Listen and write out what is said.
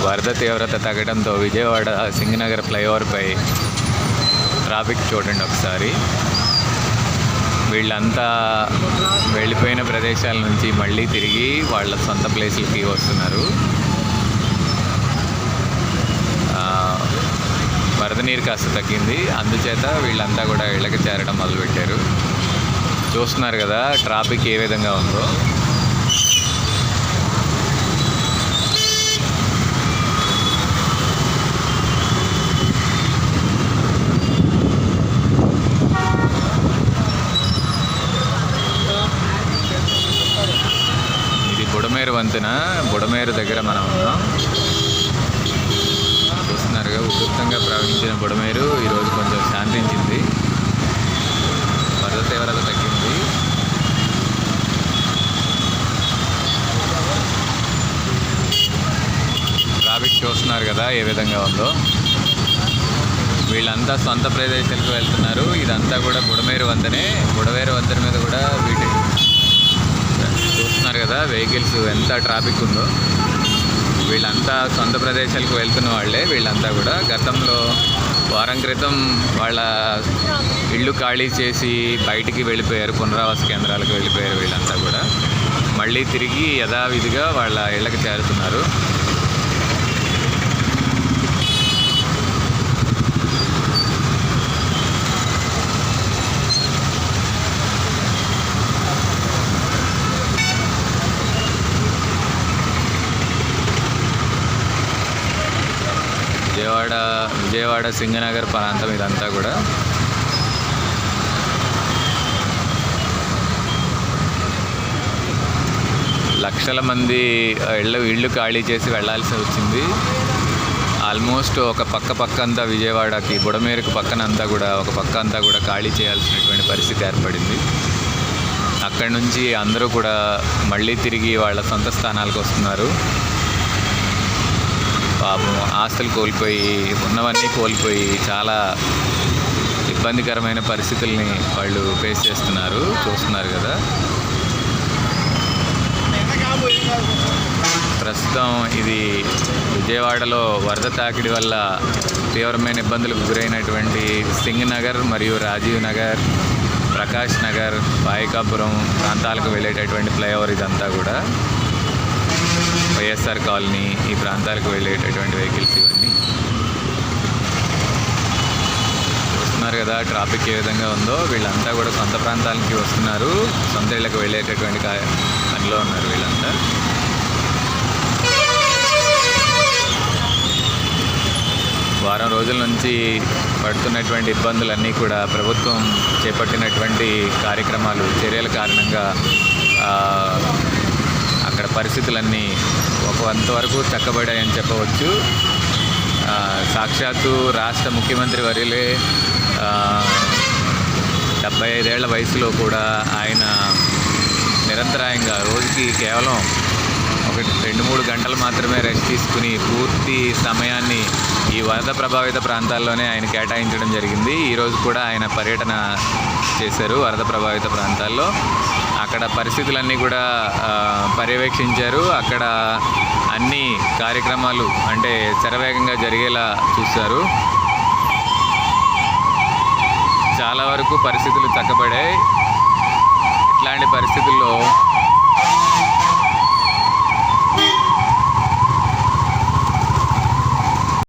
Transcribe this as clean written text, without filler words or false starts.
వరద తీవ్రత తగ్గడంతో విజయవాడ సింగనగర్ ఫ్లైఓవర్పై ట్రాఫిక్ చూడండి ఒకసారి. వీళ్ళంతా వెళ్ళిపోయిన ప్రదేశాల నుంచి మళ్ళీ తిరిగి వాళ్ళ సొంత ప్లేసులకి వస్తున్నారు. వరద నీరు కాస్త తగ్గింది, అందుచేత వీళ్ళంతా కూడా ఇళ్ళకి చేరడం మొదలుపెట్టారు. చూస్తున్నారు కదా ట్రాఫిక్ ఏ విధంగా ఉందో. ఇది బుడమేరు వంతెన, బుడమేరు దగ్గర మనం ఉన్నాం. చూస్తున్నారుగా ఉధృతంగా ప్రవహించిన బుడమేరు ఈరోజు కొంచెం శాంతించింది, వరద తీవ్రత తగ్గింది. ట్రాఫిక్ చూస్తున్నారు కదా ఏ విధంగా ఉందో. వీళ్ళంతా సొంత ప్రదేశాలకు వెళ్తున్నారు. ఇదంతా కూడా బుడమేరు వంతెనే. బుడమేరు వంతెన మీద కూడా వీటి చూస్తున్నారు కదా వెహికల్స్ ఎంత ట్రాఫిక్ ఉందో. వీళ్ళంతా సొంత ప్రదేశాలకు వెళ్తున్న వాళ్ళే. వీళ్ళంతా కూడా గతంలో వారం క్రితం వాళ్ళ ఇళ్ళు ఖాళీ చేసి బయటికి వెళ్ళిపోయారు, పునరావాస కేంద్రాలకు వెళ్ళిపోయారు. వీళ్ళంతా కూడా మళ్ళీ తిరిగి యథావిధిగా వాళ్ళ ఇళ్ళకి చేరుతున్నారు. విజయవాడ సింగనగర్ ప్రాంతం ఇదంతా కూడా. లక్షల మంది ఇళ్ళు ఖాళీ చేసి వెళ్ళాల్సి వచ్చింది. ఆల్మోస్ట్ ఒక పక్క అంతా విజయవాడకి బుడమేరుకు పక్కనంతా కూడా ఒక పక్క అంతా కూడా ఖాళీ చేయాల్సినటువంటి పరిస్థితి ఏర్పడింది. అక్కడి నుంచి అందరూ కూడా మళ్ళీ తిరిగి వాళ్ళ సొంత స్థానాలకు వస్తున్నారు. పాపం ఆస్తులు కోల్పోయి ఉన్నవన్నీ కోల్పోయి చాలా ఇబ్బందికరమైన పరిస్థితుల్ని వాళ్ళు ఫేస్ చేస్తున్నారు. చూస్తున్నారు కదా. ప్రస్తుతం ఇది విజయవాడలో వరద తాకిడి వల్ల తీవ్రమైన ఇబ్బందులకు గురైనటువంటి సింగనగర్ మరియు రాజీవ్ నగర్, ప్రకాష్ నగర్, పాయకాపురం ప్రాంతాలకు వెళ్ళేటటువంటి ఫ్లైఓవర్. ఇదంతా కూడా వైఎస్ఆర్ కాలనీ ఈ ప్రాంతాలకు వెళ్ళేటటువంటి వెహికల్స్ ఇవన్నీ. చూస్తున్నారు కదా ట్రాఫిక్ ఏ విధంగా ఉందో. వీళ్ళంతా కూడా సొంత ప్రాంతాలకి వస్తున్నారు, సొంత ఇళ్ళకి వెళ్ళేటటువంటి పనిలో ఉన్నారు వీళ్ళంతా. వారం రోజుల నుంచి పడుతున్నటువంటి ఇబ్బందులన్నీ కూడా ప్రభుత్వం చేపట్టినటువంటి కార్యక్రమాలు, చర్యల కారణంగా అక్కడ పరిస్థితులన్నీ కొంతవరకు చక్కబడాయని చెప్పవచ్చు. సాక్షాత్తు రాష్ట్ర ముఖ్యమంత్రి వర్యులే 75 ఏళ్ల వయసులో కూడా ఆయన నిరంతరాయంగా రోజుకి కేవలం 2-3 గంటలు మాత్రమే రెస్ట్ తీసుకుని పూర్తి సమయాన్ని ఈ వరద ప్రభావిత ప్రాంతాల్లోనే ఆయన కేటాయించడం జరిగింది. ఈరోజు కూడా ఆయన పర్యటన చేశారు వరద ప్రభావిత ప్రాంతాల్లో. అక్కడ పరిస్థితులన్నీ కూడా పర్యవేక్షించారు. అక్కడ అన్ని కార్యక్రమాలు అంటే శరవేగంగా జరిగేలా చూశారు. చాలా వరకు పరిస్థితులు చక్కబడాయి. ఇట్లాంటి పరిస్థితుల్లో